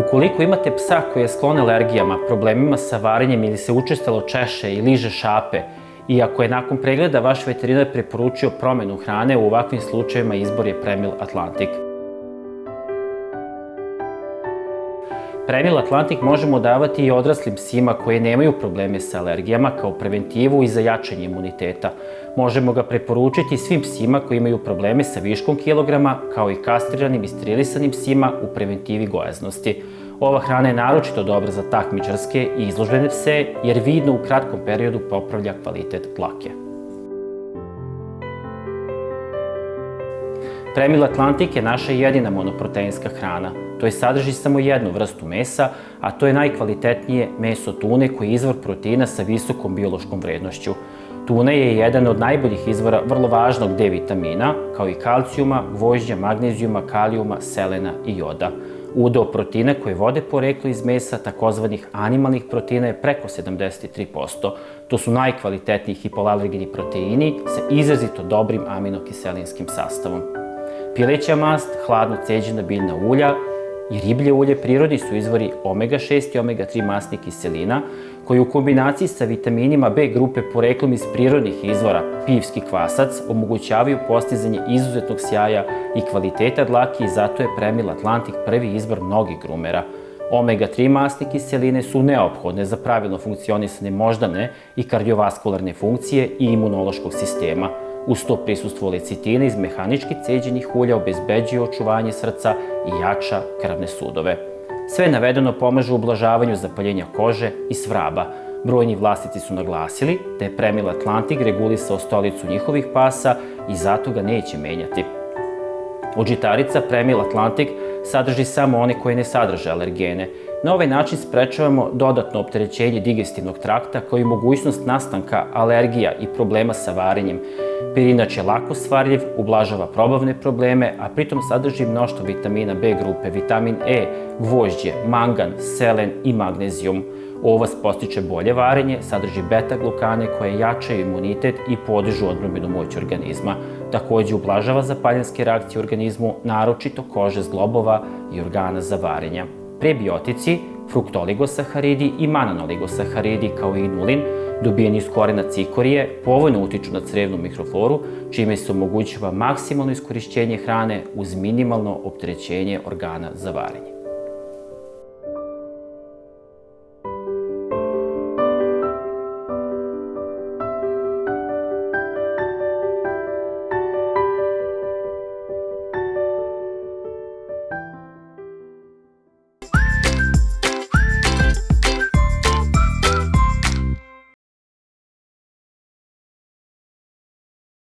Ukoliko imate psa koji je sklon alergijama, problemima sa varenjem ili se učestalo češe i liže šape, i ako je nakon pregleda vaš veterinar preporučio promenu hrane, u ovakvim slučajevima izbor je Premil Atlantik. Premil Atlantik možemo davati i odraslim psima koji nemaju probleme sa alergijama kao preventivu i za jačanje imuniteta. Možemo ga preporučiti svim psima koji imaju probleme sa viškom kilograma, kao i kastriranim i sterilisanim psima u preventivi gojaznosti. Ova hrana je naročito dobra za takmičarske i izložbene pse, jer vidno u kratkom periodu popravlja kvalitet dlake. Premil Atlantik je naša jedina monoproteinska hrana. To je sadrži samo jednu vrstu mesa, a to je najkvalitetnije meso tune koji je izvor proteina sa visokom biološkom vrednošću. Tuna je jedan od najboljih izvora vrlo važnog D vitamina, kao i kalcijuma, gvožđa, magnezijuma, kalijuma, selena i joda. Udeo proteina koje vode poreklo iz mesa, takozvanih animalnih proteina, je preko 73%. To su najkvalitetniji hipoalergeni proteini sa izrazito dobrim aminokiselinskim sastavom. Pileća mast, hladno ceđena biljna ulja i riblje ulje prirodni su izvori omega-6 i omega-3 masnih kiselina, koji u kombinaciji sa vitaminima B grupe poreklom iz prirodnih izvora, pivski kvasac, omogućavaju postizanje izuzetnog sjaja i kvaliteta dlake, i zato je Premil Atlantik prvi izbor mnogih grumera. Omega-3 masne kiseline su neophodne za pravilno funkcionisanje moždane i kardiovaskularne funkcije i imunološkog sistema. Uz to prisustvo lecitina iz mehanički ceđenih ulja obezbeđuje očuvanje srca i jača krvne sudove. Sve navedeno pomaže u ublažavanju zapaljenja kože i svraba. Brojni vlasnici su naglasili da je Premil Atlantik regulisao stolicu njihovih pasa i zato ga neće menjati. Od žitarica Premil Atlantik sadrži samo one koje ne sadrže alergene. Na ovaj način sprečavamo dodatno opterećenje digestivnog trakta, kao i mogućnost nastanka alergija i problema sa varenjem. Pirinač je lako svarljiv, ublažava probavne probleme, a pritom sadrži mnoštvo vitamina B grupe, vitamin E, gvožđe, mangan, selen i magnezijum. Ovac postiče bolje varenje, sadrži beta-glukane koje jačaju imunitet i podižu odbrambenu moć organizma. Takođe ublažava zapaljenske reakcije u organizmu, naročito kože zglobova i organa za varenje. Prebiotici, fruktoligosaharidi i mananoligosaharidi, kao i inulin, dobijeni iz korena cikorije, povoljno utiču na crevnu mikrofloru, čime se omogućava maksimalno iskorišćenje hrane uz minimalno opterećenje organa za varenje.